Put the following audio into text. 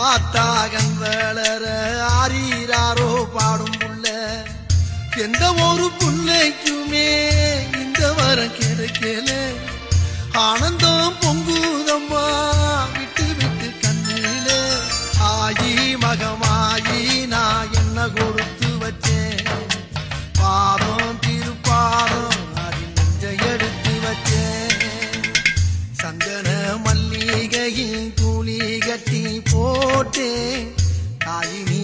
ஆத்தாகன் வளர ஆரீராரோ பாடும் புள்ள எந்த ஒரு புள்ளைக்குமே இந்த வரம் கிடைக்கல ஆனந்தம் பொங்குதம்மா விட்டு விட்டு கண்ணில ஆயி மகமாயி நான் என்ன கொடுத்து வச்சேன் பாதம் திருப்பாதம் அது நெஞ்ச எடுத்து வச்சேன் சந்தன மல்லிகையின் கூலி கட்டி போட்டேன் தாயி நீ